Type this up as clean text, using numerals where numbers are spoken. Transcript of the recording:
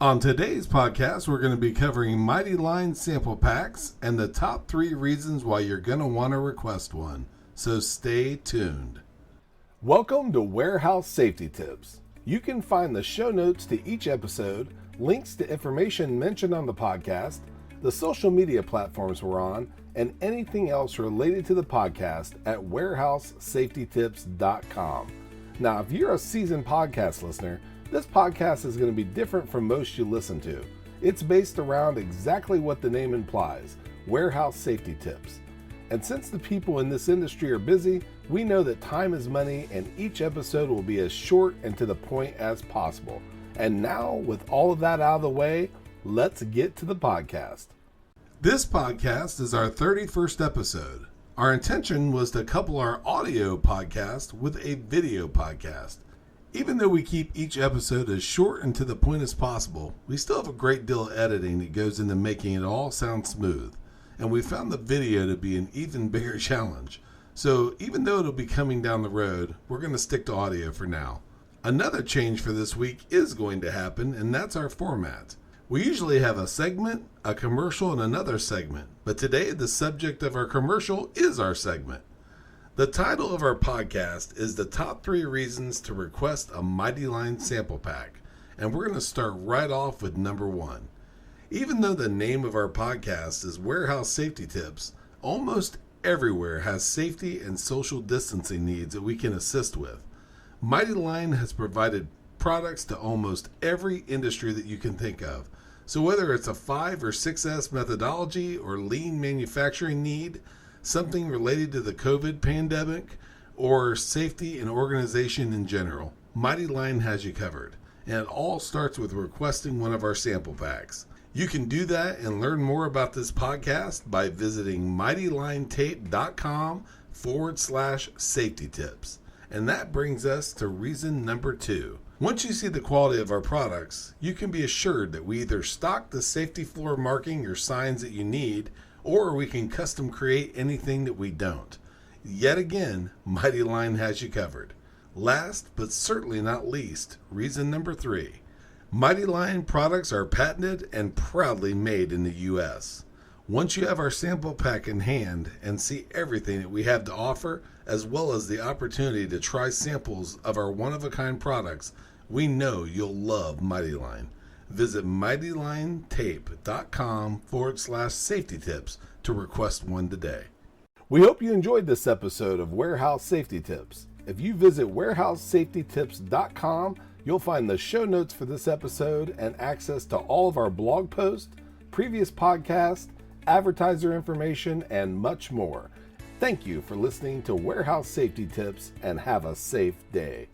On today's podcast, we're going to be covering Mighty Line sample packs and the top 3 reasons why you're going to want to request one. So stay tuned. Welcome to Warehouse Safety Tips. You can find the show notes to each episode, links to information mentioned on the podcast, the social media platforms we're on, and anything else related to the podcast at warehousesafetytips.com. Now, if you're a seasoned podcast listener, this podcast is going to be different from most you listen to. It's based around exactly what the name implies, warehouse safety tips. And since the people in this industry are busy, we know that time is money and each episode will be as short and to the point as possible. And now, with all of that out of the way, let's get to the podcast. This podcast is our 31st episode. Our intention was to couple our audio podcast with a video podcast. Even though we keep each episode as short and to the point as possible, we still have a great deal of editing that goes into making it all sound smooth. And we found the video to be an even bigger challenge. So even though it'll be coming down the road, we're going to stick to audio for now. Another change for this week is going to happen, and that's our format. We usually have a segment, a commercial, and another segment. But today, the subject of our commercial is our segment. The title of our podcast is the top 3 reasons to request a Mighty Line sample pack, and we're going to start right off with number 1. Even though the name of our podcast is Warehouse Safety Tips, almost everywhere has safety and social distancing needs that we can assist with. Mighty Line has provided products to almost every industry that you can think of. So whether it's a 5 or 6S methodology or lean manufacturing need, something related to the COVID pandemic, or safety and organization in general, Mighty Line has you covered. And it all starts with requesting one of our sample packs. You can do that and learn more about this podcast by visiting mightylinetape.com/safety tips. And that brings us to reason number 2. Once you see the quality of our products, you can be assured that we either stock the safety floor marking or signs that you need, or we can custom create anything that we don't. Yet again, Mighty Line has you covered. Last, but certainly not least, reason number 3. Mighty Line products are patented and proudly made in the U.S. Once you have our sample pack in hand and see everything that we have to offer, as well as the opportunity to try samples of our one-of-a-kind products, we know you'll love Mighty Line. Visit mightylinetape.com/safety tips to request one today. We hope you enjoyed this episode of Warehouse Safety Tips. If you visit warehousesafetytips.com, you'll find the show notes for this episode and access to all of our blog posts, previous podcasts, advertiser information, and much more. Thank you for listening to Warehouse Safety Tips and have a safe day.